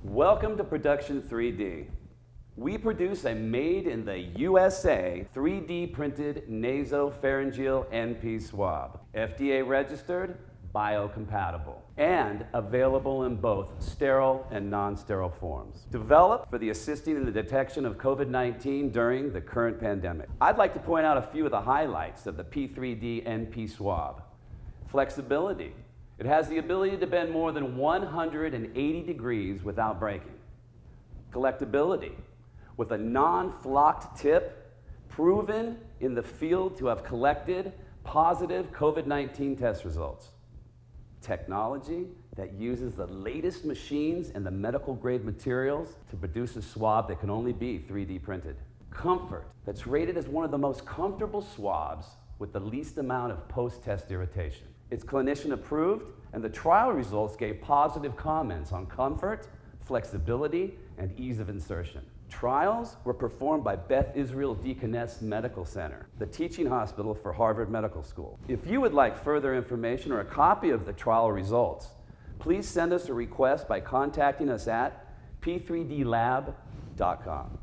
Welcome to Production 3D. We produce a made in the USA 3D printed nasopharyngeal NP swab, FDA registered, biocompatible, and available in both sterile and non-sterile forms. Developed for the assisting in the detection of COVID-19 during the current pandemic. I'd like to point out a few of the highlights of the P3D NP swab. Flexibility. It has the ability to bend more than 180 degrees without breaking. Collectability. With a non-flocked tip, proven in the field to have collected positive COVID-19 test results. Technology that uses the latest machines and the medical-grade materials to produce a swab that can only be 3D printed. Comfort, that's rated as one of the most comfortable swabs with the least amount of post-test irritation. It's clinician approved, and the trial results gave positive comments on comfort, flexibility, and ease of insertion. Trials were performed by Beth Israel Deaconess Medical Center, the teaching hospital for Harvard Medical School. If you would like further information or a copy of the trial results, please send us a request by contacting us at p3dlab.com.